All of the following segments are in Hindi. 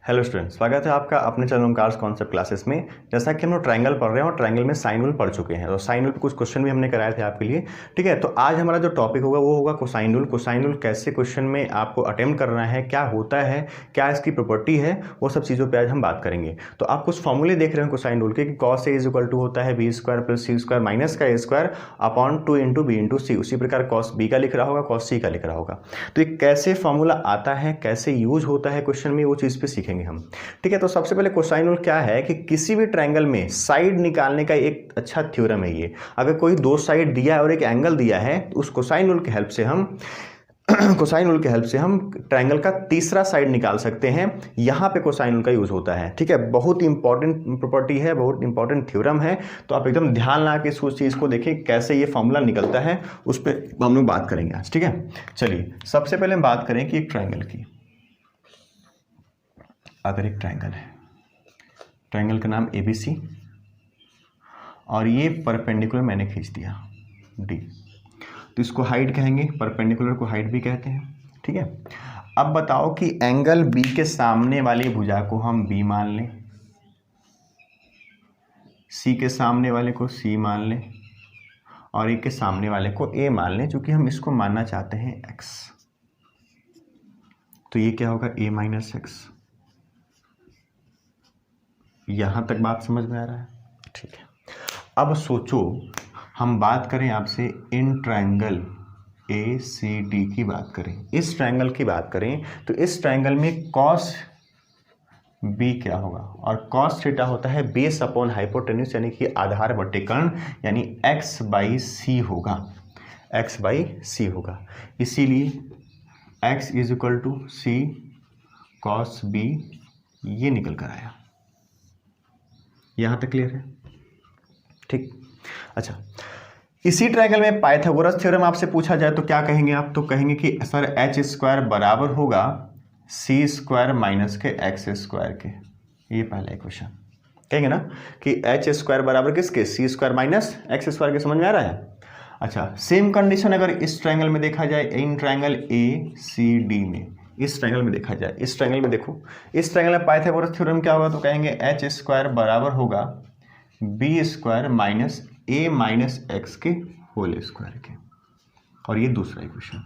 हेलो स्टूडेंट, स्वागत है आपका अपने चैनल ओमकार्स कॉन्सेप्ट क्लासेस में। जैसा कि हम लोग ट्रायंगल पढ़ रहे हैं और ट्रायंगल में साइन रूल पढ़ चुके हैं, तो साइन रूल पे कुछ क्वेश्चन भी हमने कराए थे आपके लिए। ठीक है, तो आज हमारा जो टॉपिक होगा वो होगा कोसाइन रूल। कोसाइन रूल कैसे क्वेश्चन में आपको अटेम्प्ट करना है, क्या होता है, क्या इसकी प्रॉपर्टी है, वो सब चीज़ों पर आज हम बात करेंगे। तो आप कुछ फॉर्मूले देख रहे हैं कोसाइन रूल के कि cos A is equal to होता है B square plus C square minus का A square upon 2 into B into C. उसी प्रकार कॉस बी का लिख रहा होगा, कॉस सी का लिख रहा होगा। तो ये कैसे फॉर्मूला आता है, कैसे यूज होता है क्वेश्चन में, वो चीज़ पे सीखेंगे हम। ठीक है, तो सबसे पहले कोसाइन रूल क्या है कि किसी भी ट्रायंगल में साइड निकालने का एक अच्छा थ्योरम है ये। अगर कोई दो साइड दिया है और एक एंगल दिया है तो उस कोसाइन रूल की हेल्प से हम ट्रायंगल का तीसरा साइड निकाल सकते हैं। यहां पे कोसाइन रूल का यूज होता है। ठीक है, बहुत इंपॉर्टेंट प्रॉपर्टी है, बहुत इंपॉर्टेंट थ्योरम है। तो आप एकदम ध्यान लगा के उस चीज को देखें कैसे ये फॉर्मूला निकलता है, उस पर हम लोग बात करेंगे आज। ठीक है, चलिए सबसे पहले हम बात करें कि एक ट्रायंगल की। अगर एक ट्रायंगल है, ट्रायंगल का नाम ABC और ये परपेंडिकुलर मैंने खींच दिया D, तो इसको हाइट कहेंगे, परपेंडिकुलर को हाइट भी कहते हैं। ठीक है, अब बताओ कि एंगल B के सामने वाली भुजा को हम B मान लें, C के सामने वाले को C मान लें और A के सामने वाले को A मान लें, चूंकि हम इसको मानना चाहते हैं X। तो ये क्या होगा, A माइनस एक्स। यहां तक बात समझ में आ रहा है? ठीक है, अब सोचो हम बात करें आपसे इन ट्रायंगल ACD की बात करें, इस ट्रायंगल की बात करें, तो इस ट्रायंगल में कॉस B क्या होगा, और कॉस थीटा होता है बेस अपॉन हाइपोटेन्यूज यानी कि आधार बटे कर्ण, यानी x बाई सी होगा, x बाई सी होगा। इसीलिए x is equal to C cos B ये निकल कर आया। यहां तक क्लियर है? ठीक, अच्छा, इसी ट्रायंगल में पाइथागोरस थ्योरम आपसे पूछा जाए तो क्या कहेंगे आप? तो कहेंगे कि सर एच स्क्वायर बराबर होगा सी स्क्वायर माइनस के एक्स स्क्वायर के। ये पहला क्वेश्चन कहेंगे ना कि एच स्क्वायर बराबर किसके, सी स्क्वायर माइनस एक्स स्क्वायर के। समझ में आ रहा है? अच्छा, सेम कंडीशन अगर इस ट्रायंगल में देखा जाए, इन ट्रायंगल ACD में, इस ट्रायंगल में देखा जाए, इस ट्रायंगल में देखो, इस ट्रायंगल में पाइथागोरस थ्योरम क्या होगा? तो कहेंगे एच स्क्वायर बराबर होगा बी स्क्वायर माइनस ए माइनस एक्स के होल स्क्वायर के। और ये दूसरा इक्वेशन,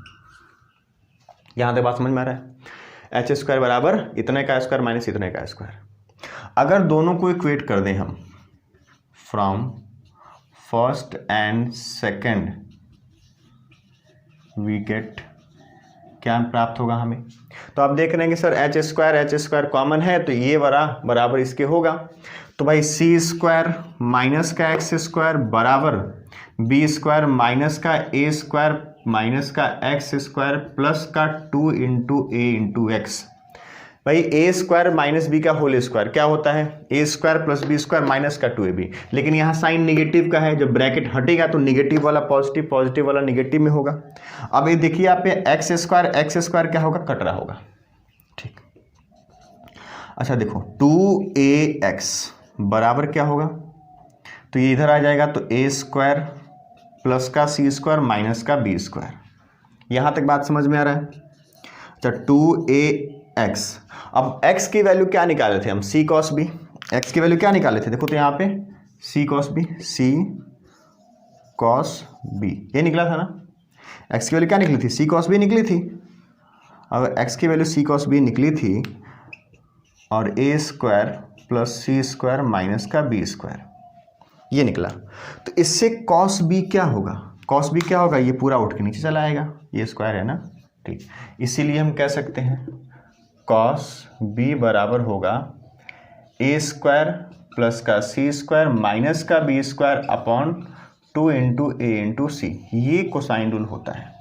यहां तक बात समझ में आ रहा है? एच स्क्वायर बराबर इतने का स्क्वायर माइनस इतने का स्क्वायर। अगर दोनों को इक्वेट कर दें हम, from first and second we get, क्या प्राप्त होगा हमें? तो आप देख रहे हैं कि सर एच स्क्वायर कॉमन है, तो ये बराबर इसके होगा। तो भाई सी स्क्वायर माइनस का एक्स स्क्वायर बराबर बी स्क्वायर माइनस का ए स्क्वायर माइनस का एक्स स्क्वायर प्लस का 2 इंटू ए इंटू एक्स। भाई ए स्क्वायर माइनस बी का होल स्क्वायर क्या होता है? A square plus B square minus का 2ab। लेकिन यहाँ साइन निगेटिव का है, जब ब्रैकेट हटेगा तो निगेटिव वाला पॉजिटिव, पॉजिटिव वाला निगेटिव में होगा। अब ये देखिए आप एक्स स्क्वायर क्या होगा, कट रहा होगा। ठीक, अच्छा देखो 2ax बराबर क्या होगा, तो ये इधर आ जाएगा, तो ए स्क्वायर प्लस का सी स्क्वायर माइनस का बी स्क्वायर। यहां तक बात समझ में आ रहा है? अच्छा 2ax, अब x की वैल्यू क्या निकाले थे हम, c cos b। x की वैल्यू क्या निकाले थे, देखो तो यहाँ पे c cos b, c cos b ये निकला था ना। x की वैल्यू क्या निकली थी, c cos b निकली थी। अगर x की वैल्यू c cos b निकली थी और a square plus C square minus का बी स्क्वायर ये निकला, तो इससे cos b क्या होगा, cos b क्या होगा, ये पूरा उठ के नीचे चला आएगा, ये स्क्वायर है ना। ठीक, इसीलिए हम कह सकते हैं cos b बराबर होगा ए स्क्वायर प्लस का सी स्क्वायर माइनस का B square upon 2 into A into सी। ये कोसाइन रूल होता है।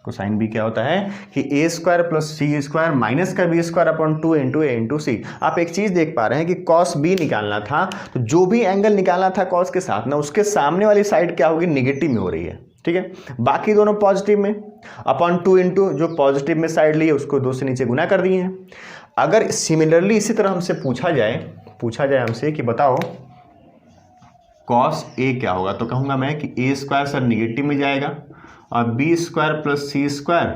कोसाइन बी क्या होता है कि ए square plus C square minus का B square upon 2 into A into सी। आप एक चीज देख पा रहे हैं कि cos b निकालना था, तो जो भी एंगल निकालना था cos के साथ ना, उसके सामने वाली साइड क्या होगी, निगेटिव में हो रही है। ठीक है, बाकी दोनों पॉजिटिव में, अपॉन 2 इंटू जो पॉजिटिव में साइड ली है उसको 2 से नीचे गुना कर दिए हैं। अगर सिमिलरली इसी तरह हमसे पूछा जाए हमसे कि बताओ cos a क्या होगा, तो कहूंगा मैं कि ए स्क्वायर सर निगेटिव में जाएगा और B square plus C square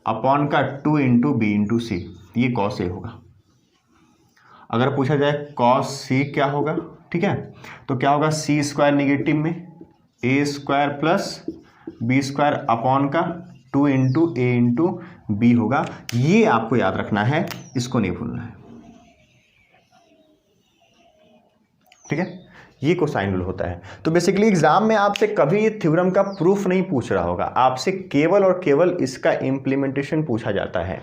upon का 2 इंटू बी इंटू सी, ये cos a होगा। अगर पूछा जाए कॉस सी क्या होगा, ठीक है, तो क्या होगा, सी स्क्वायर निगेटिव में A square plus B square upon का 2 इंटू ए इंटू बी होगा। ये आपको याद रखना है, इसको नहीं भूलना है, ठीक है। ये कोसाइन रूल होता है। तो बेसिकली एग्जाम में आपसे कभी ये थ्योरम का प्रूफ नहीं पूछ रहा होगा, आपसे केवल और केवल इसका इम्प्लीमेंटेशन पूछा जाता है।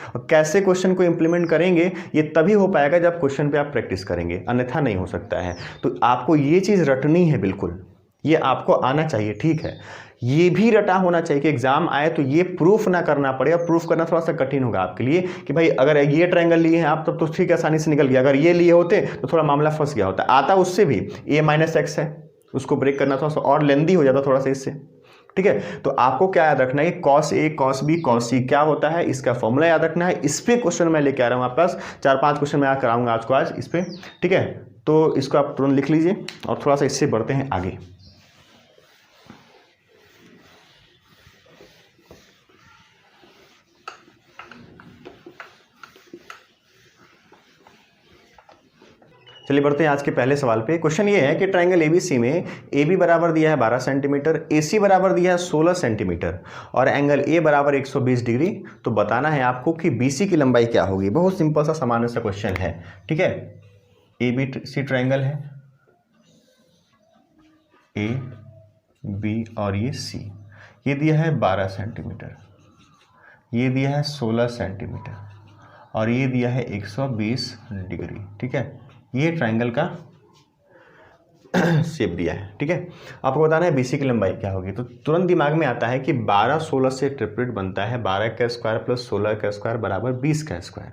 और कैसे क्वेश्चन को इंप्लीमेंट करेंगे ये तभी हो पाएगा जब क्वेश्चन पे आप प्रैक्टिस करेंगे, अन्यथा नहीं हो सकता है। तो आपको ये चीज़ रटनी है, बिल्कुल ये आपको आना चाहिए, ठीक है। ये भी रटा होना चाहिए कि एग्जाम आए तो ये प्रूफ ना करना पड़े। और प्रूफ करना थोड़ा सा कठिन होगा आपके लिए कि भाई अगर ये ट्रायंगल लिए हैं आप तब तो ठीक आसानी से निकल गया, अगर ये लिए होते तो थोड़ा मामला फंस गया होता। आता उससे भी a माइनस एक्स है, उसको ब्रेक करना थोड़ा सा और लेंदी हो जाता थोड़ा सा इससे, ठीक है। तो आपको क्या याद रखना है कि कॉस ए कॉस बी कॉस सी क्या होता है, इसका फॉर्मूला याद रखना है। इस पे क्वेश्चन मैं लेके आ रहा हूँ आपके पास, 4-5 क्वेश्चन मैं कराऊंगा आज को, आज इस पे, ठीक है। तो इसको आप तुरंत लिख लीजिए और थोड़ा सा इससे बढ़ते हैं आगे। चलिए बढ़ते हैं आज के पहले सवाल पे। क्वेश्चन ये है कि ट्रायंगल एबीसी में ए बी बराबर दिया है 12 सेंटीमीटर, ए सी बराबर दिया है 16 सेंटीमीटर और एंगल ए बराबर 120 डिग्री। तो बताना है आपको कि बीसी की लंबाई क्या होगी। बहुत सिंपल सा सामान्य सा क्वेश्चन है, ठीक है। ए बी सी ट्रायंगल है, ए बी और ये सी, ये दिया है 12 सेंटीमीटर, ये दिया है 16 सेंटीमीटर और ये दिया है 120 डिग्री, ठीक है। ये ट्रायंगल का शेप दिया है, ठीक है। आपको बताना है बीसी की लंबाई क्या होगी। तो तुरंत दिमाग में आता है कि 12-16 से ट्रिपलेट बनता है, 12 का स्क्वायर प्लस 16 का स्क्वायर बराबर 20 का स्क्वायर।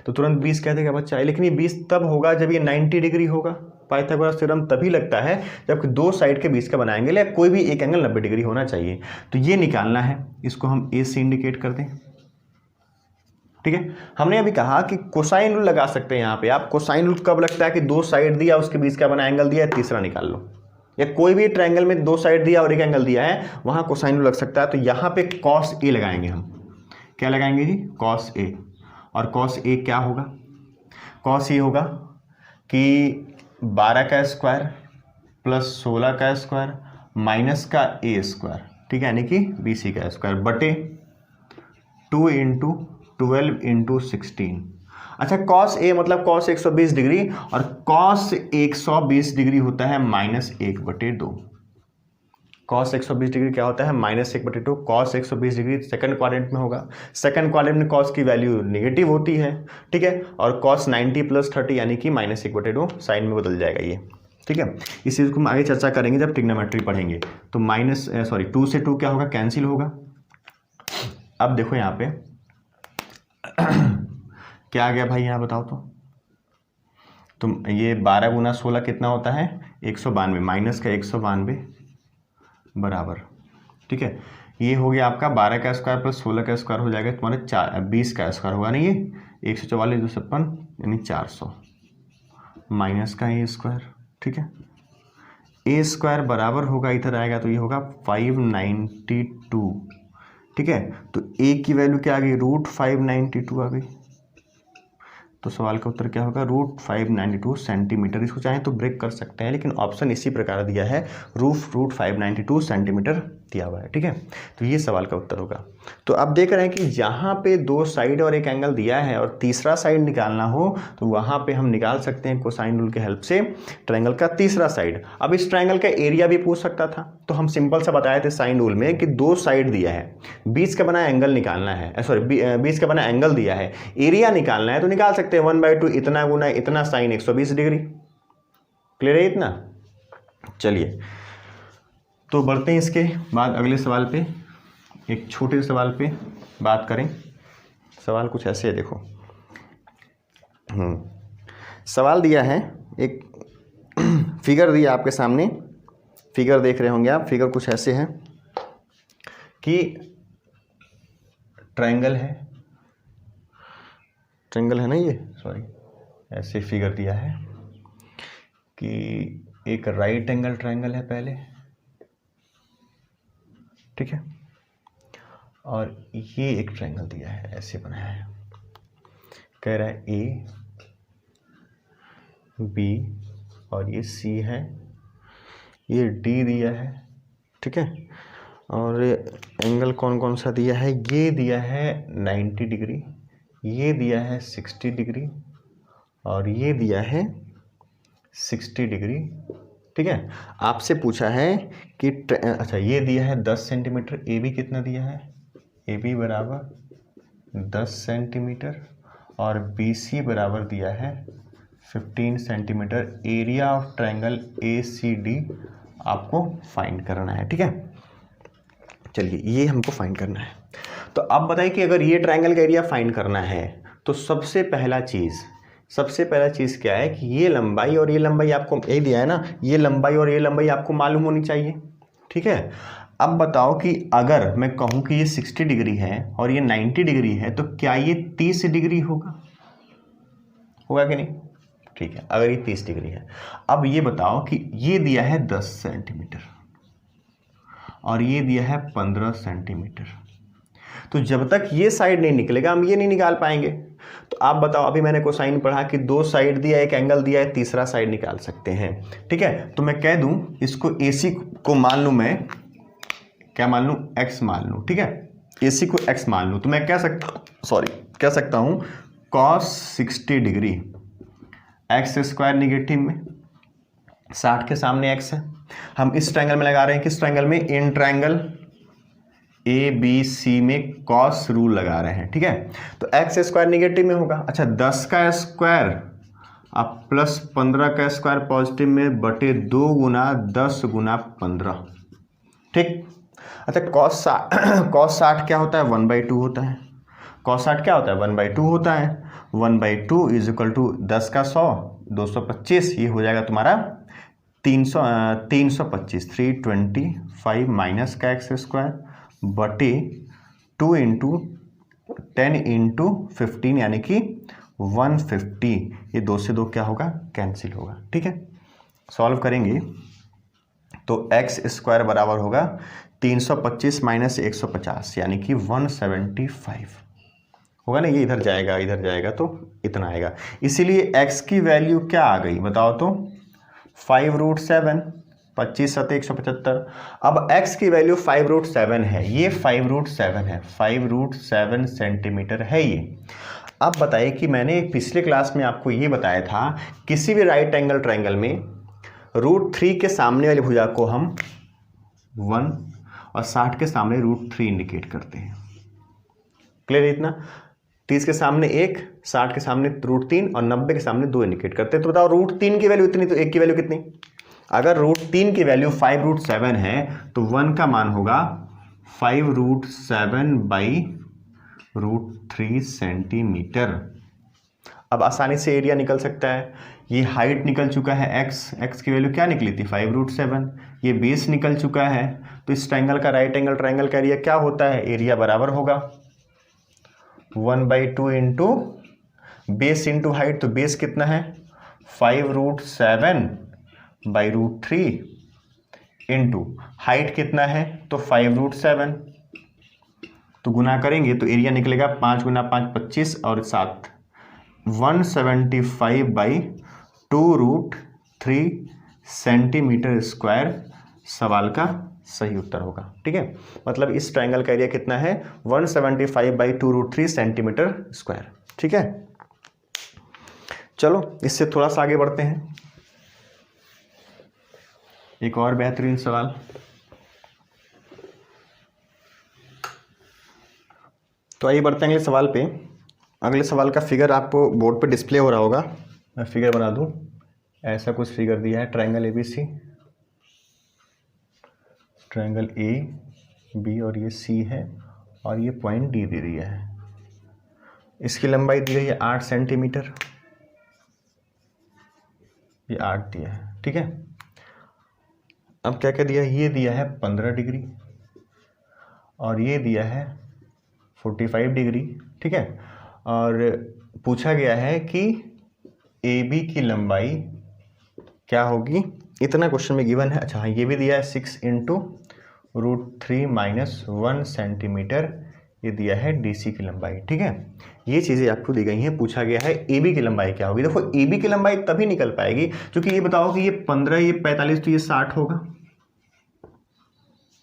तो तुरंत 20 कहते क्या बच्चा है, लेकिन ये 20 तब होगा जब ये 90 डिग्री होगा। पाइथागोरस थ्योरम तभी लगता है जबकि दो साइड के 20 का बनाएंगे, या कोई भी एक एंगल 90 डिग्री होना चाहिए। तो ये निकालना है, इसको हम ए से इंडिकेट कर दें, ठीक है। हमने अभी कहा कि कोसाइन रूल लगा सकते हैं यहाँ पे आप। कोसाइन रूल कब लगता है कि दो साइड दिया, उसके बीच का बना एंगल दिया है, तीसरा निकाल लो। या कोई भी ट्रायंगल में दो साइड दिया और एक एंगल दिया है, वहां कोसाइन रूल लग सकता है। तो यहाँ पे कॉस ए लगाएंगे हम। क्या लगाएंगे जी, कॉस ए। और कॉस ए क्या होगा, कॉस ए होगा कि 12 का स्क्वायर प्लस 16 का स्क्वायर माइनस का ए स्क्वायर, ठीक है, यानी कि बीसी का स्क्वायर बटे 2 इंटू 12 इंटू 16। अच्छा, कॉस ए मतलब कॉस 120 डिग्री और कॉस 120 डिग्री होता है -1/2। कॉस 120 डिग्री क्या होता है, -1/2। कॉस 120 डिग्री सेकंड क्वाड्रेंट में होगा। सेकंड क्वाड्रेंट में कॉस की वैल्यू नेगेटिव होती है, ठीक है। और कॉस 90 + 30 यानी कि -1/2 साइन में बदल जाएगा ये, ठीक है। इस चीज़ को हम आगे चर्चा करेंगे जब ट्रिग्नोमेट्री पढ़ेंगे। तो 2 से 2 क्या होगा, कैंसिल होगा। अब देखो यहाँ पे क्या आ गया भाई, यहाँ बताओ तो ये 12 गुना 16 कितना होता है, 192, माइनस का 192 बराबर, ठीक है। ये हो गया आपका 12 का स्क्वायर प्लस 16 का स्क्वायर हो जाएगा तुम्हारे 20 का स्क्वायर होगा, नहीं ये 144 2 56 यानी 400 माइनस का ए स्क्वायर, ठीक है। ए स्क्वायर बराबर होगा, इधर आएगा तो ये होगा 592, ठीक है। तो ए की वैल्यू क्या आ गई, √592 आ गई। तो सवाल का उत्तर क्या होगा, √592 सेंटीमीटर। इसको चाहें तो ब्रेक कर सकते हैं, लेकिन ऑप्शन इसी प्रकार दिया है, √592 सेंटीमीटर दिया हुआ है, ठीक है। तो ये सवाल का उत्तर होगा। तो अब देख रहे हैं कि जहाँ पे दो साइड और एक एंगल दिया है और तीसरा साइड निकालना हो तो वहाँ पे हम निकाल सकते हैं कोसाइन रूल के हेल्प से ट्रायंगल का तीसरा साइड। अब इस ट्रायंगल का एरिया भी पूछ सकता था, तो हम सिंपल सा बताए थे साइन रूल में कि दो साइड दिया है, बीच का बना एंगल निकालना है, बीच का बना एंगल दिया है, एरिया निकालना है। तो निकाल सकते हैं 1/2 इतना गुना इतना साइन 120 डिग्री। क्लियर है इतना। चलिए तो बढ़ते हैं इसके बाद अगले सवाल पे। एक छोटे सवाल पे बात करें। सवाल कुछ ऐसे है, देखो सवाल दिया है, एक फिगर दिया आपके सामने, फिगर देख रहे होंगे आप। फिगर कुछ ऐसे है कि ट्रायंगल है ना ये, सॉरी, ऐसे फिगर दिया है कि एक राइट एंगल ट्रायंगल है पहले, ठीक है, और ये एक ट्रायंगल दिया है, ऐसे बनाया है। कह रहा है ए बी और ये सी है, ये डी दिया है, ठीक है। और एंगल कौन कौन सा दिया है, ये दिया है 90 डिग्री, ये दिया है 60 डिग्री और ये दिया है 60 डिग्री, ठीक है। आपसे पूछा है कि अच्छा ये दिया है 10 सेंटीमीटर, ए बी कितना दिया है, ए बी बराबर 10 सेंटीमीटर और बी सी बराबर दिया है 15 centimetre. Area of triangle A C D आपको फाइंड करना है, ठीक है। चलिए ये हमको फाइंड करना है। तो अब बताइए कि अगर ये ट्रायंगल का एरिया फाइंड करना है तो सबसे पहला चीज़ क्या है कि ये लंबाई और ये लंबाई आपको यही दिया है ना, ये लंबाई और ये लंबाई आपको मालूम होनी चाहिए, ठीक है। अब बताओ कि अगर मैं कहूँ कि ये 60 डिग्री है और ये 90 डिग्री है तो क्या ये 30 डिग्री होगा कि नहीं, ठीक है। अगर ये 30 डिग्री है, अब ये बताओ कि ये दिया है 10 सेंटीमीटर और ये दिया है 15 सेंटीमीटर, तो जब तक ये साइड नहीं निकलेगा हम ये नहीं निकाल पाएंगे। तो आप बताओ, अभी मैंने कोसाइन पढ़ा कि 2 साइड दिया, एक एंगल दिया है, तीसरा साइड निकाल सकते हैं, ठीक है। तो मैं कह दूं इसको AC को मान लूं, मैं क्या मान लूं, x मान लूं, ठीक है। AC को x मान लूं तो मैं कह सकता हूं cos 60 degree x square negative में, 60 के सामने x है, हम इस ट्रायंगल में लगा रहे हैं, किस ट्रायंगल में, इन ट्रायंगल ABC में कॉस रूल लगा रहे हैं, ठीक है। तो x स्क्वायर निगेटिव में होगा, अच्छा 10 का स्क्वायर अब प्लस 15 का स्क्वायर पॉजिटिव में बटे 2 गुना 10 गुना 15, ठीक। अच्छा cos 60 क्या होता है, 1/2 होता है। cos 60 क्या होता है, 1/2 होता है। 1/2 इज इक्वल टू 10 का 100 225, ये हो जाएगा तुम्हारा 325, 325 माइनस का x स्क्वायर बटे 2 इंटू 10 इंटू 15 यानी कि 150, ये 2 से 2 क्या होगा, कैंसिल होगा, ठीक है। सॉल्व करेंगे तो x स्क्वायर बराबर होगा 325 माइनस 150 यानी कि 175 होगा ना, ये इधर जाएगा तो इतना आएगा। इसीलिए x की वैल्यू क्या आ गई बताओ तो 5√7, 25 7 175। अब x की वैल्यू 5√7 है, ये 5√7 है, 5√7 सेंटीमीटर है ये। अब बताइए कि मैंने पिछले क्लास में आपको ये बताया था, किसी भी राइट एंगल ट्रायंगल में √3 के सामने वाली भुजा को हम 1 और 60 के सामने √3 इंडिकेट करते हैं। क्लियर है इतना, 30 के सामने 1, 60 के सामने √3 और 90 के सामने 2 इंडिकेट करते हैं। तो बताओ √3 की वैल्यू इतनी तो 1 की वैल्यू कितनी, अगर √3 की वैल्यू 5√7 है तो 1 का मान होगा 5√7/√3 सेंटीमीटर। अब आसानी से एरिया निकल सकता है, ये हाइट निकल चुका है x की वैल्यू क्या निकली थी 5√7, ये बेस निकल चुका है। तो इस ट्रायंगल का राइट एंगल ट्रायंगल का एरिया क्या होता है, एरिया बराबर होगा 1/2 इंटू बेस इंटू हाइट, तो बेस कितना है 5√7/√3 इंटू हाइट कितना है तो 5√7, तो गुना करेंगे तो एरिया निकलेगा 5 गुना 5 25 और 7 175/2√3 सेंटीमीटर स्क्वायर सवाल का सही उत्तर होगा, ठीक है। मतलब इस ट्रायंगल का एरिया कितना है 175/2√3 सेंटीमीटर स्क्वायर, ठीक है। चलो इससे थोड़ा सा आगे बढ़ते हैं, एक और बेहतरीन सवाल। तो आइए बढ़ते हैं अगले सवाल पे। अगले सवाल का फिगर आपको बोर्ड पे डिस्प्ले हो रहा होगा, मैं फिगर बना दूं। ऐसा कुछ फिगर दिया है, triangle ABC, triangle A B और ये C है और ये पॉइंट D दे दिया है। इसकी लंबाई दी गई है 8 सेंटीमीटर, ये 8 दिया है, ठीक है। अब क्या क्या दिया है, ये दिया है 15 डिग्री और ये दिया है 45 डिग्री, ठीक है। और पूछा गया है कि AB की लंबाई क्या होगी, इतना क्वेश्चन में गिवन है। अच्छा हाँ, ये भी दिया है 6 इंटू √3 - 1 सेंटीमीटर ये दिया है डीसी की लंबाई, ठीक है। ये चीज़ें आपको दी गई हैं। पूछा गया है एबी की लंबाई क्या होगी। देखो एबी की लंबाई तभी निकल पाएगी क्योंकि ये बताओ कि ये 15 ये 45 तो ये 60 होगा।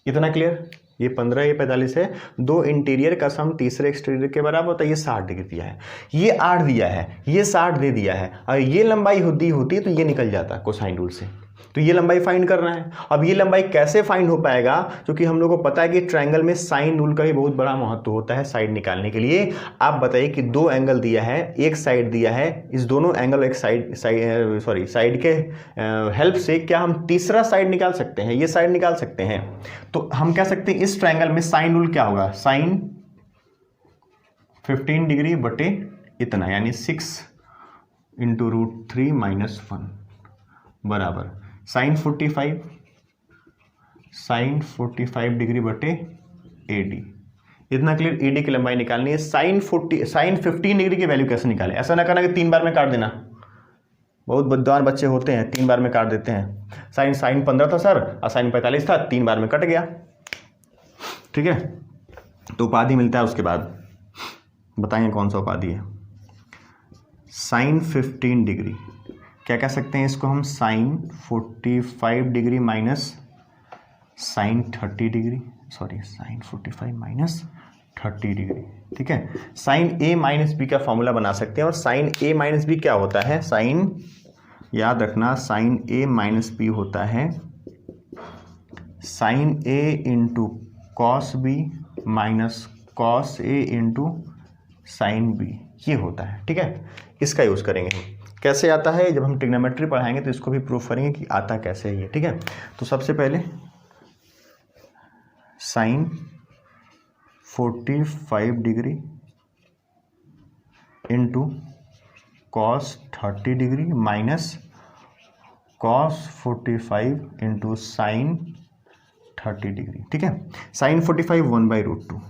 इतना क्लियर, ये 15 ये 45 है, दो इंटीरियर का सम तीसरे एक्सटीरियर के बराबर होता है। ये 60 डिग्री दिया है, ये 8 दिया है, ये 60 दे दिया है, और ये लंबाई होती तो ये निकल जाता कोसाइन रूल से। तो ये लंबाई फाइंड करना है। अब ये लंबाई कैसे फाइंड हो पाएगा, क्योंकि हम लोग को पता है कि ट्रायंगल में साइन रूल का भी बहुत बड़ा महत्व होता है साइड निकालने के लिए। आप बताइए कि दो एंगल दिया है, एक साइड दिया है, इस दोनों एंगल एक साइड के हेल्प से क्या हम तीसरा साइड निकाल सकते हैं, ये साइड निकाल सकते हैं। तो हम कह सकते हैं इस ट्रायंगल में साइन रूल क्या होगा, साइन 15 डिग्री बटे इतना, यानी 6 इंटू √3 - 1 बराबर साइन 45 डिग्री बटे AD। इतना क्लियर। AD की लंबाई निकालनी है। साइन 15 डिग्री की वैल्यू कैसे निकाले, ऐसा ना करना कि 3 बार में काट देना। बहुत बुद्धिमान बच्चे होते हैं, 3 बार में काट देते हैं। साइन 15 था सर और साइन 45 था, 3 बार में कट गया, ठीक है। तो उपाधि मिलता है उसके बाद, बताएंगे कौन सा उपाधि है। साइन 15 डिग्री क्या कह सकते हैं इसको हम, sine 45 degree minus sine 30 degree, sine 45 minus 30 degree, ठीक है। साइन A माइनस बी का फॉर्मूला बना सकते हैं। और साइन A माइनस बी क्या होता है, साइन, याद रखना, साइन A माइनस बी होता है sine A into cos B minus cos A into sine B, ये होता है, ठीक है। इसका यूज़ करेंगे हम। कैसे आता है, जब हम ट्रिग्नोमेट्री पढ़ाएंगे तो इसको भी प्रूफ करेंगे कि आता कैसे है ये, ठीक है। तो सबसे पहले sine 45 degree into cos 30 degree minus cos 45 into sine 30 degree, ठीक है। साइन 45 1/√2,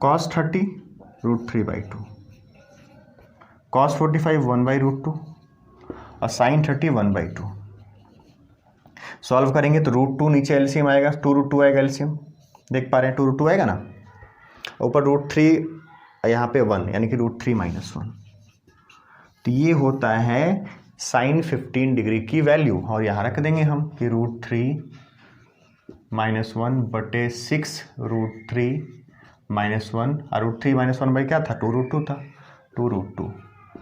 कॉस 30 √3/2, कॉस 45 1/√2 और साइन 30 1/2। सॉल्व करेंगे तो √2 नीचे एलसीएम आएगा, 2√2 आएगा एलसीएम, देख पा रहे हैं 2√2 आएगा ना, ऊपर √3 यहाँ पे 1, यानी कि √3 - 1। तो ये होता है साइन 15 डिग्री की वैल्यू। और यहाँ रख देंगे हम कि √3 - 1 बटे 6 √3 - 1, और √3 - 1 क्या था, 2√2 था, 2√2,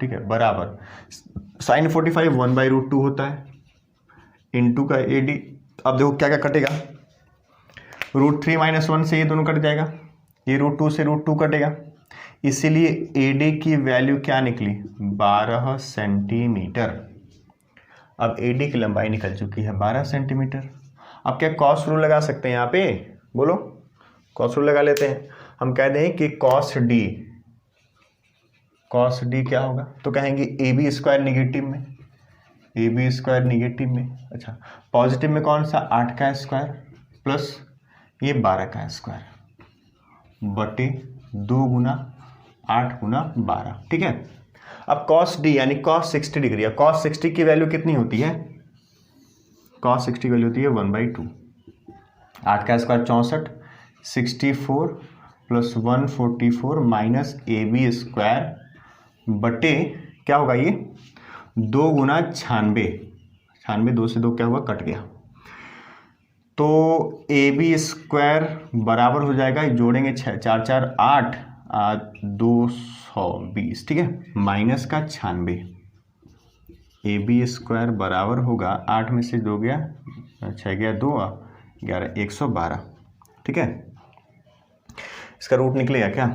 ठीक है, बराबर साइन 45 1/√2 होता है इंटू का AD। अब देखो क्या क्या कटेगा, √3 - 1 से ये दोनों कट जाएगा, ये √2 से √2 कटेगा, इसीलिए AD की वैल्यू क्या निकली, 12 सेंटीमीटर। अब AD की लंबाई निकल चुकी है 12 सेंटीमीटर। अब क्या कॉस रूल लगा सकते हैं यहाँ पे, बोलो, कॉस रूल लगा लेते हैं। हम कह दें कि कॉस D क्या होगा, तो कहेंगे AB² निगेटिव में, AB² निगेटिव में, अच्छा पॉजिटिव में कौन सा, 8 का स्क्वायर प्लस ये 12 का स्क्वायर बटे 2 गुना 8 गुना 12, ठीक है। अब cos D यानी cos 60 डिग्री, है cos 60 की वैल्यू कितनी होती है, cos 60 की वैल्यू होती है 1/2, 8 का स्क्वायर 64, 64 प्लस 144 माइनस AB² बटे क्या होगा ये 2 गुना 96, 2 से 2 क्या हुआ, कट गया। तो AB² बराबर हो जाएगा, जोड़ेंगे 4 4 8 220, ठीक है, माइनस का 96, AB² बराबर होगा 8 में से 2 गया 6 गया 2 11 112, ठीक है। इसका रूट निकलेगा क्या,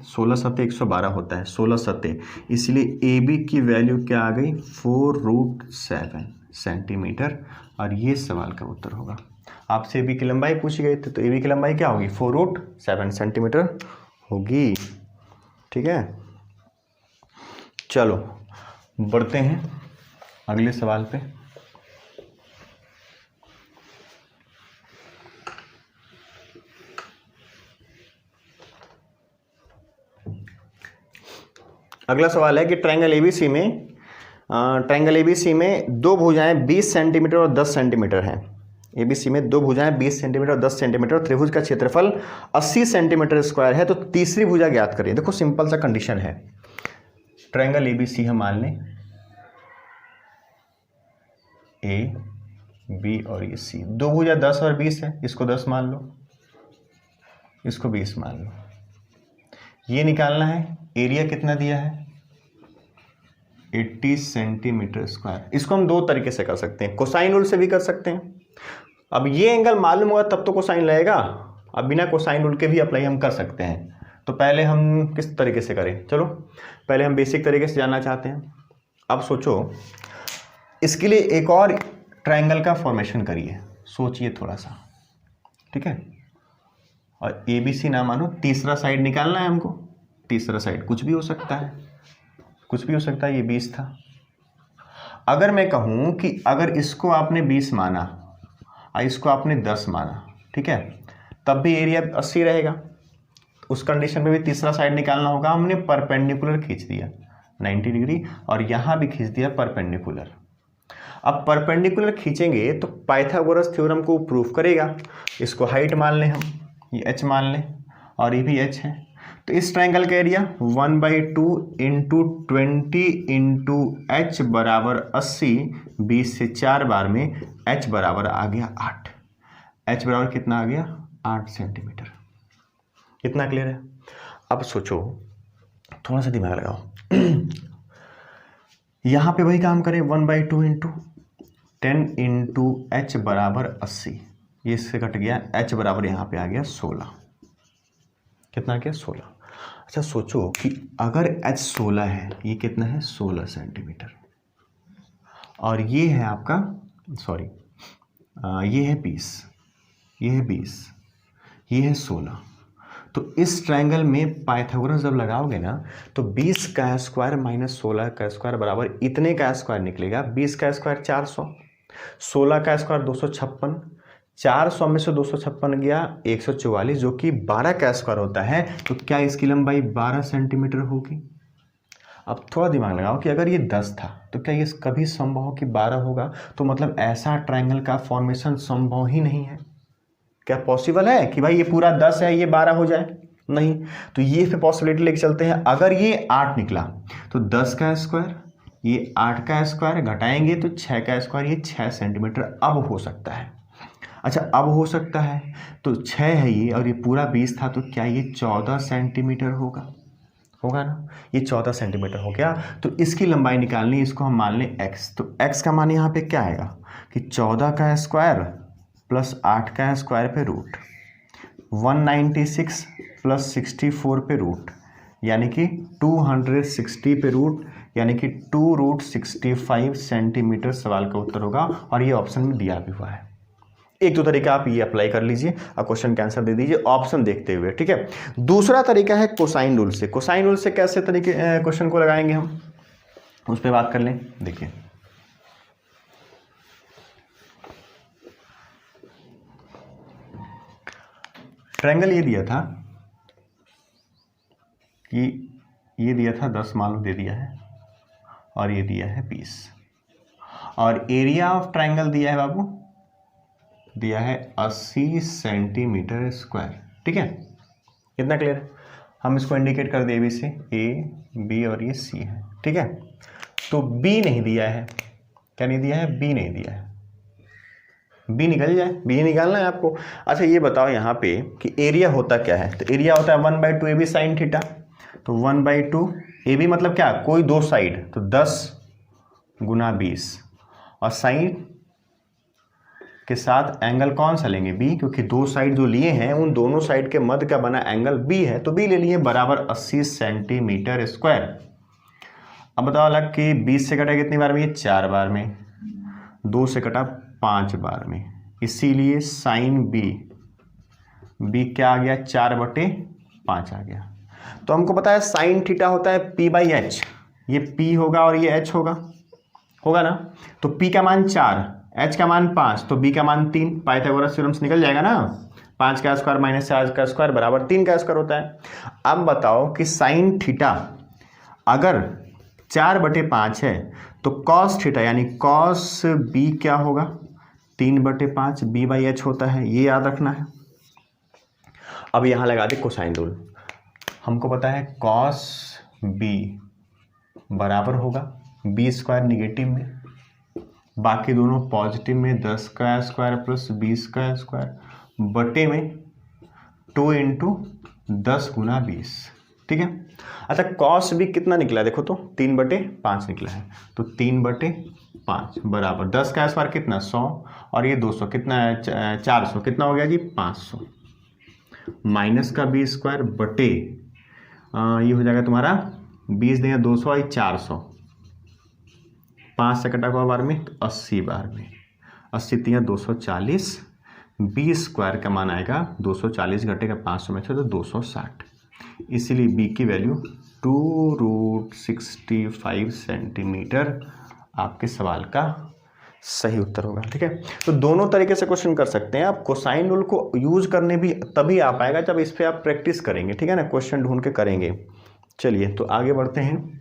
16 7 112 होता है, 16 7, इसलिए AB की वैल्यू क्या आ गई, 4√7 सेंटीमीटर। और ये सवाल का उत्तर होगा। आपसे AB की लंबाई पूछी गई थी, तो AB की लंबाई क्या होगी, 4√7 सेंटीमीटर होगी, ठीक है। चलो बढ़ते हैं अगले सवाल पे। अगला सवाल है कि ट्रायंगल ABC में दो भुजाएं 20 सेंटीमीटर और 10 सेंटीमीटर हैं। ABC में दो भुजाएं 20 सेंटीमीटर और 10 सेंटीमीटर, त्रिभुज का क्षेत्रफल 80 सेंटीमीटर स्क्वायर है, तो तीसरी भुजा ज्ञात करिए। देखो सिंपल सा कंडीशन है, ट्रायंगल ABC हम मान लें, A B और ये C, दो भुजा 10 और 20 है, इसको 10 मान लो, इसको 20 मान लो। ये निकालना है, एरिया कितना दिया है 80 सेंटीमीटर स्क्वायर। इसको हम दो तरीके से कर सकते हैं, कोसाइन रूल से भी कर सकते हैं। अब ये एंगल मालूम होगा तब तो कोसाइन लगेगा, अब बिना कोसाइन रूल के भी अप्लाई हम कर सकते हैं। तो पहले हम किस तरीके से करें, चलो पहले हम बेसिक तरीके से जानना चाहते हैं। अब सोचो, इसके लिए एक और ट्रायंगल का फॉर्मेशन करिए, सोचिए थोड़ा सा, ठीक है। और ABC ना मानो, तीसरा साइड निकालना है हमको। तीसरा साइड कुछ भी हो सकता है, कुछ भी हो सकता है। ये 20 था। अगर मैं कहूँ कि अगर इसको आपने 20 माना और इसको आपने 10 माना, ठीक है, तब भी एरिया 80 रहेगा। उस कंडीशन में भी तीसरा साइड निकालना होगा। हमने परपेंडिकुलर खींच दिया 90 डिग्री और यहाँ भी खींच दिया परपेंडिकुलर। अब परपेंडिकुलर खींचेंगे तो पाइथागोरस थ्योरम को प्रूफ करेगा। इसको हाइट मान लें हम, ये h मान लें और ये भी h है। तो इस ट्रायंगल का एरिया 1/2 इंटू 20 इंटू h बराबर 80, 20 से 4 बार में h बराबर आ गया 8। h बराबर कितना आ गया 8 सेंटीमीटर। कितना क्लियर है। अब सोचो, थोड़ा सा दिमाग लगाओ यहाँ पे वही काम करें, 1/2 इंटू 10 इंटू h बराबर 80, ये इससे कट गया, h बराबर यहाँ पे आ गया 16। कितना क्या 16। अच्छा सोचो कि अगर h 16 है, ये कितना है 16 सेंटीमीटर, और ये है आपका सॉरी ये है 20, ये है 20, ये है 16। तो इस ट्रायंगल में पाइथागोरस जब लगाओगे ना तो 20 का स्क्वायर माइनस 16 का स्क्वायर बराबर इतने का स्क्वायर निकलेगा। 20 का स्क्वायर 400, 16 का स्क्वायर 256, 400 में से 256 गया 144, जो कि 12 का स्क्वायर होता है। तो क्या इसकी लंबाई 12 सेंटीमीटर होगी। अब थोड़ा दिमाग लगाओ कि अगर ये 10 था तो क्या ये कभी संभव हो कि 12 होगा। तो मतलब ऐसा ट्रायंगल का फॉर्मेशन संभव ही नहीं है। क्या पॉसिबल है कि भाई ये पूरा 10 है ये 12 हो जाए, नहीं। तो ये फिर पॉसिबिलिटी लेके चलते हैं। अगर ये 8 निकला तो 10 का स्क्वायर, ये 8 का स्क्वायर घटाएंगे तो 6 का स्क्वायर, ये 6 सेंटीमीटर अब हो सकता है। अच्छा अब हो सकता है तो 6 है ये, और ये पूरा 20 था, तो क्या ये 14 सेंटीमीटर होगा, होगा ना। ये 14 सेंटीमीटर हो गया। तो इसकी लंबाई निकालनी, इसको हम मान लें x। तो x का मान यहाँ पे क्या आएगा कि 14 का स्क्वायर प्लस 8 का स्क्वायर पे रूट 196 प्लस 64 पे रूट, यानी कि 260 पे रूट, यानी कि 2√65 सेंटीमीटर सवाल का उत्तर होगा। और ये ऑप्शन में दिया भी हुआ है। एक दो तरीका आप ये अप्लाई कर लीजिए और क्वेश्चन का आंसर दे दीजिए ऑप्शन देखते हुए, ठीक है। दूसरा तरीका है कोसाइन रूल से। कोसाइन रूल से कैसे तरीके क्वेश्चन को लगाएंगे हम, उस पर बात कर लें। देखिए ट्रायंगल ये दिया था कि ये दिया था 10 मान लो दे दिया है, और ये दिया है 20, और एरिया ऑफ ट्रायंगल दिया है बाबू, दिया है 80 सेंटीमीटर स्क्वायर, ठीक है। कितना क्लियर है। हम इसको इंडिकेट कर दे, बी से A B और ये C है, ठीक है। तो B नहीं दिया है, क्या नहीं दिया है, B नहीं दिया है। B निकल जाए, B निकालना है आपको। अच्छा ये बताओ यहाँ पे कि एरिया होता क्या है। तो एरिया होता है 1/2 AB साइन थीटा। तो 1/2 AB मतलब क्या, कोई दो साइड, तो 10 गुना 20, और साइन के साथ एंगल कौन सा लेंगे, B, क्योंकि दो साइड जो लिए हैं उन दोनों साइड के मध्य का बना एंगल B है, तो B ले लिए, बराबर 80 सेंटीमीटर स्क्वायर। अब बताओ अलग कि 20 से कटा कितनी बार में, ये 4 बार में, 2 से कटा 5 बार में, इसीलिए साइन B क्या आ गया 4/5 आ गया। तो हमको पता है साइन थीटा होता है P/H, ये P होगा और ये H होगा, होगा ना। तो P का मान 4, H का मान 5, तो B का मान 3। पाइथागोरस थ्योरम से निकल जाएगा ना, 5 का स्क्वायर माइनस 4 का स्क्वायर बराबर 3 का स्क्वायर होता है। अब बताओ कि साइन थीटा अगर 4/5 है तो कॉस थीटा यानी कॉस B क्या होगा, 3/5 b/h होता है, ये याद रखना है। अब यहाँ लगा दे कोसाइन रूल। हमको पता है कॉस b बराबर होगा b² निगेटिव में, बाकी दोनों पॉजिटिव में 10 का स्क्वायर प्लस 20 का स्क्वायर बटे में 2 × 10 × 20। ठीक है। अच्छा कॉस भी कितना निकला देखो तो 3/5 निकला है, तो 3/5 बराबर 10 का स्क्वायर कितना 100 और ये 200 कितना है 400, कितना हो गया जी 500 माइनस का b² बटे ये हो जाएगा तुम्हारा 20 देंगे 200 और 400, 5 से कटा हुआ बार में तो 80 बार में 80 3 240, b² का मान आएगा 240 घटेगा 500 में से तो 260, इसीलिए b की वैल्यू 2√65 सेंटीमीटर आपके सवाल का सही उत्तर होगा। ठीक है। तो दोनों तरीके से क्वेश्चन कर सकते हैं आप। कोसाइन रूल को यूज करने भी तभी आ पाएगा जब इस पे आप प्रैक्टिस करेंगे। ठीक है ना, क्वेश्चन ढूंढ के करेंगे। चलिए तो आगे बढ़ते हैं,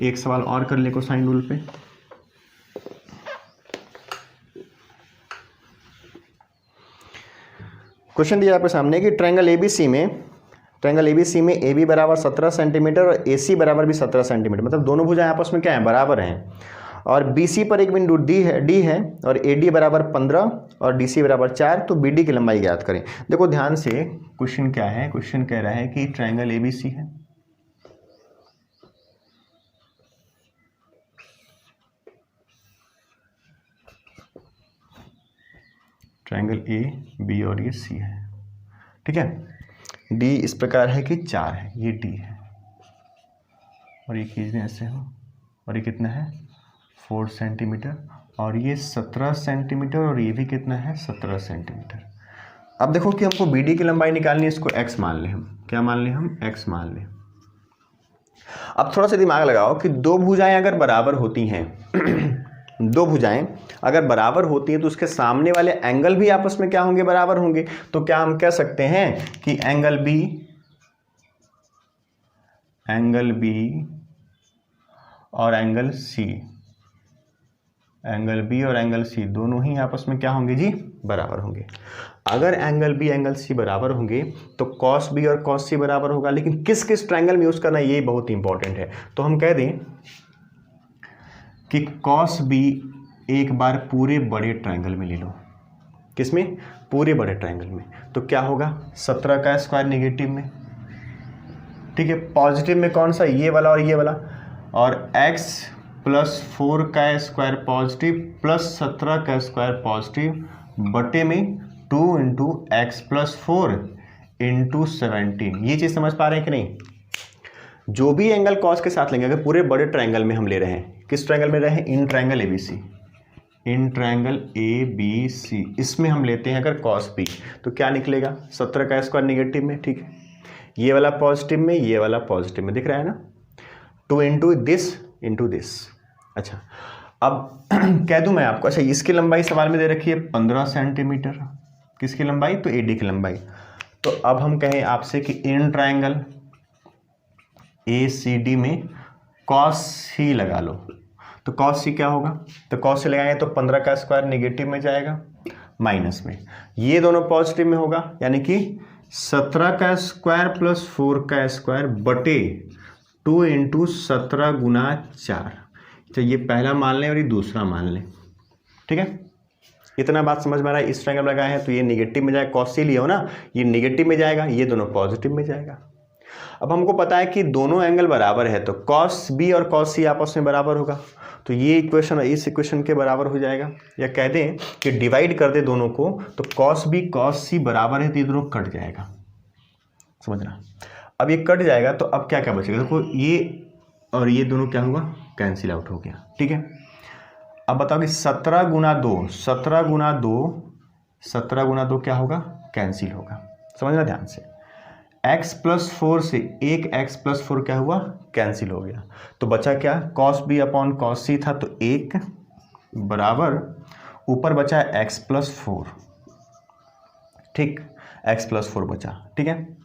एक सवाल और कर ले कोसाइन रूल पे। क्वेश्चन दिया आपके सामने कि ट्रायंगल एबीसी में ए बी बराबर 17 सेंटीमीटर और ए सी बराबर भी 17 सेंटीमीटर, मतलब दोनों भुजाएं आपस में क्या है बराबर हैं, और बी सी पर एक बिंदु डी है और ए डी बराबर 15 और डी सी बराबर 4, तो बी डी की लंबाई ज्ञात करें। देखो ध्यान से, क्वेश्चन क्या है, क्वेश्चन कह रहा है कि ट्रायंगल ए बी सी है, ट्रायंगल ए बी और ये सी है। ठीक है। डी इस प्रकार है कि 4 है, ये डी है और ये खींच दें ऐसे हो, और ये कितना है 4 सेंटीमीटर और ये 17 सेंटीमीटर और ये भी कितना है 17 सेंटीमीटर। अब देखो कि हमको बी डी की लंबाई निकालनी है, इसको x मान लें हम, क्या मान लें हम x मान लें। अब थोड़ा सा दिमाग लगाओ कि दो भुजाएं अगर बराबर होती हैं दो भुजाएं अगर बराबर होती हैं तो उसके सामने वाले एंगल भी आपस में क्या होंगे बराबर होंगे। तो क्या हम कह सकते हैं कि एंगल बी और एंगल सी दोनों ही आपस में क्या होंगे जी बराबर होंगे। अगर एंगल बी एंगल सी बराबर होंगे तो कॉस बी और कॉस सी बराबर होगा, लेकिन किस किस ट्रायंगल में यूज करना है ये बहुत इंपॉर्टेंट है। तो हम कह दें कि कॉस बी एक बार पूरे बड़े ट्रायंगल में ले लो, किसमें पूरे बड़े ट्रायंगल में, तो क्या होगा 17 का स्क्वायर निगेटिव में। ठीक है। पॉजिटिव में कौन सा, ये वाला और ये वाला, और x + 4 का स्क्वायर पॉजिटिव प्लस 17 का स्क्वायर पॉजिटिव बटे में 2 × x + 4 × 17। ये चीज़ समझ पा रहे हैं कि नहीं। जो भी एंगल कॉस के साथ लेंगे, अगर पूरे बड़े ट्रायंगल में हम ले रहे हैं, किस ट्रायंगल में रहे हैं, इन ट्रायंगल ए बी सी, इसमें हम लेते हैं अगर कॉस बी, तो क्या निकलेगा 17 का स्क्वायर निगेटिव में। ठीक है। ये वाला पॉजिटिव में, ये वाला पॉजिटिव में, दिख रहा है ना, 2 × दिस। अच्छा अब कह दूं मैं आपको, अच्छा इसकी लंबाई सवाल में दे रखी है 15 सेंटीमीटर, किसकी लंबाई, तो ए डी की लंबाई। तो अब हम कहें आपसे कि in triangle A C D में कॉस सी लगा लो, तो कॉस सी क्या होगा, तो कॉस सी लगाएंगे तो 15 का स्क्वायर निगेटिव में जाएगा माइनस में, ये दोनों पॉजिटिव में होगा, यानी कि 17 का स्क्वायर प्लस 4 का स्क्वायर बटे 2 × 17 × 4। तो ये पहला मान लें और ये दूसरा मान लें। ठीक है। इतना बात समझ में आ रहा है। इस ट्रायंगल लगाए हैं तो ये निगेटिव में जाएगा, कॉस सी लिया हो ना, ये निगेटिव में जाएगा, ये दोनों पॉजिटिव में जाएगा। अब हमको पता है कि दोनों एंगल बराबर है, तो कॉस बी और कॉस सी आपस में बराबर होगा, तो ये इक्वेशन इस इक्वेशन के बराबर हो जाएगा। या कह दें कि डिवाइड कर दे दोनों को, तो कॉस बी कॉस सी बराबर है तो ये दोनों कट जाएगा, समझना। अब ये कट जाएगा तो अब क्या क्या बचेगा, देखो ये और ये दोनों क्या हुआ, कैंसिल आउट हो गया। ठीक है। अब बताओ कि 17 × 2 क्या होगा, कैंसिल होगा, समझना ध्यान से। x + 4 से एक x + 4 क्या हुआ, कैंसिल हो गया, तो बचा क्या, cos b upon cos c था, तो 1 बराबर ऊपर बचा x + 4, ठीक, x + 4 बचा, ठीक है,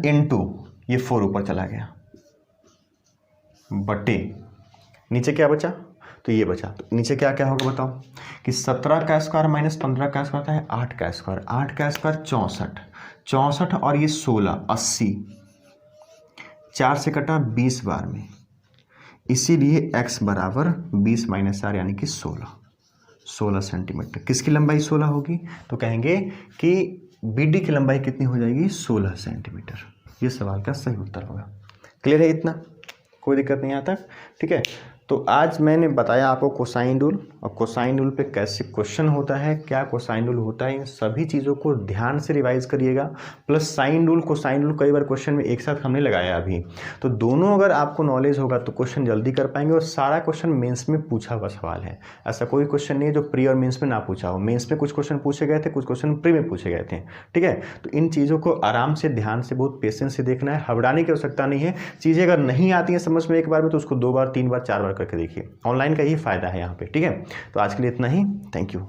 इनटू ये 4 ऊपर चला गया बटे नीचे क्या बचा, तो ये बचा। तो नीचे क्या क्या होगा बताओ कि 17 का स्क्वायर माइनस 15 का स्क्वायर होता है 8 का स्क्वायर, 8 का स्क्वायर 64, 64 और ये 16 80, 4 से कटा 20 बार में, इसीलिए x बराबर 20 माइनस 4 यानी कि 16 सेंटीमीटर। किसकी लंबाई 16 होगी? तो कहेंगे कि BD की लंबाई कितनी हो जाएगी? 16 सेंटीमीटर। ये सवाल का सही उत्तर होगा। क्लियर है इतना? कोई दिक्कत नहीं आता? ठीक है। तो आज मैंने बताया आपको कोसाइन रूल, और कोसाइन रूल पे कैसे क्वेश्चन होता है, क्या कोसाइन रूल होता है, इन सभी चीज़ों को ध्यान से रिवाइज करिएगा। Plus sine rule, cosine rule कई बार क्वेश्चन में एक साथ हमने लगाया अभी, तो दोनों अगर आपको नॉलेज होगा तो क्वेश्चन जल्दी कर पाएंगे। और सारा क्वेश्चन मेंस में पूछा हुआ सवाल है, ऐसा कोई क्वेश्चन नहीं है जो प्री और मेंस में ना पूछा हो। मेंस में कुछ क्वेश्चन पूछे गए थे, कुछ क्वेश्चन प्री में पूछे गए थे। ठीक है, तो इन चीज़ों को आराम से, ध्यान से, बहुत पेशेंस से देखना है। हबड़ाने की आवश्यकता नहीं है। चीज़ें अगर नहीं आती हैं समझ में एक बार में तो उसको 2 बार 3 बार 4 बार करके देखिए। ऑनलाइन का यही फायदा है यहाँ पे। ठीक है, तो आज के लिए इतना ही। Thank you.